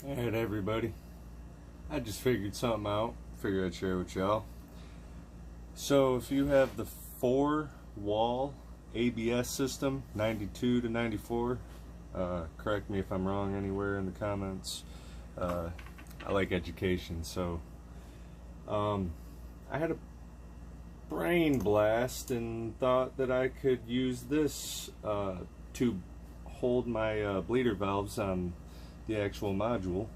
Alright everybody, I just figured something out, figured I'd share with y'all. So if you have the 4-wall ABS system, 92 to 94, correct me if I'm wrong anywhere in the comments. I like education, so I had a brain blast and thought that I could use this to hold my bleeder valves on the actual module.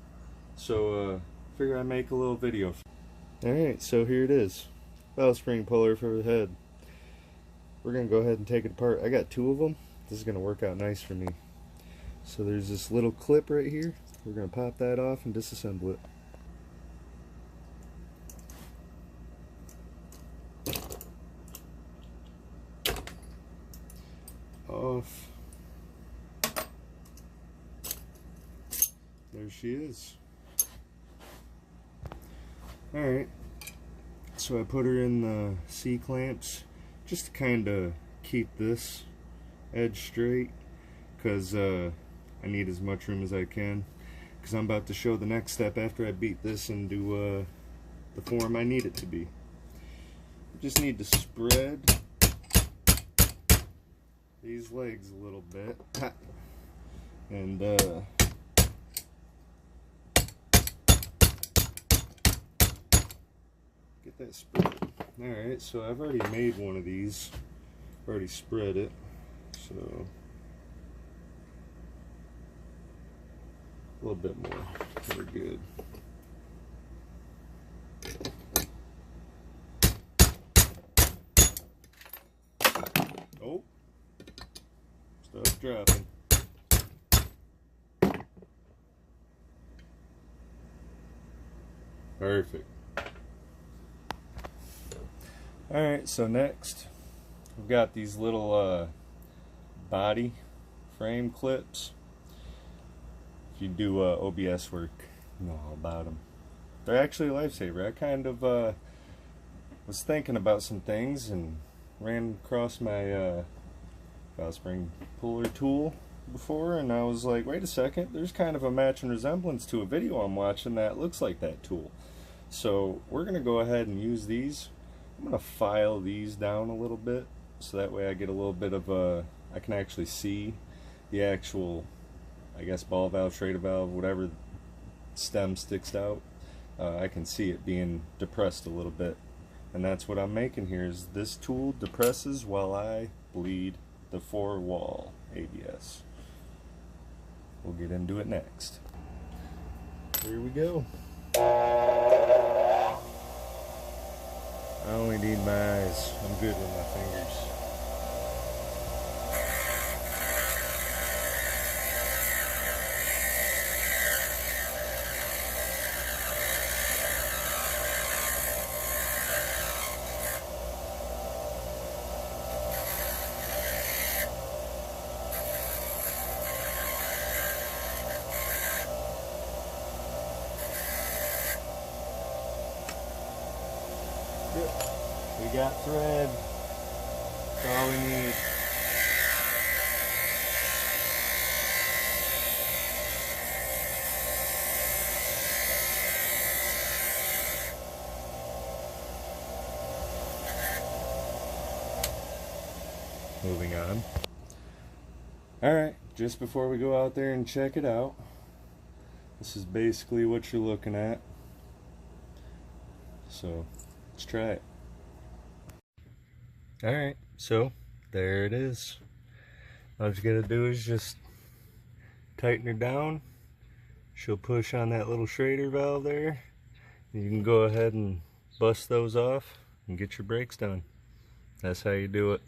So figure I'd make a little video. Alright, so here it is. Valve spring puller for the head. We're gonna go ahead and take it apart. I got 2 of them. This is gonna work out nice for me. So there's this little clip right here. We're gonna pop that off and disassemble it. Off. There she is. Alright, so I put her in the C-clamps just to kind of keep this edge straight, because I need as much room as I can, because I'm about to show the next step after I beat this into the form I need it to be. Just need to spread these legs a little bit and get that spread. Alright, so I've already made one of these, already spread it, so a little bit more, we're good. Oh, stuff's dropping. Perfect. Alright, so next we've got these little body frame clips. If you do OBS work, you know all about them. They're actually a lifesaver. I kind of was thinking about some things and ran across my valve spring puller tool before, and I was like, wait a second, there's kind of a match and resemblance to a video I'm watching that looks like that tool. So we're going to go ahead and use these. I'm going to file these down a little bit so that way I get a little bit of I can actually see the actual, I guess, ball valve, Schrader valve, whatever stem sticks out. I can see it being depressed a little bit, and that's what I'm making here. Is this tool depresses while I bleed the 4-wall ABS. We'll get into it next. Here we go. I only need my eyes. I'm good with my fingers. We got thread. That's all we need. Moving on. Alright, just before we go out there and check it out, this is basically what you're looking at. So, let's try it. Alright, so there it is. All you gotta do is just tighten her down. She'll push on that little Schrader valve there. You can go ahead and bust those off and get your brakes done. That's how you do it.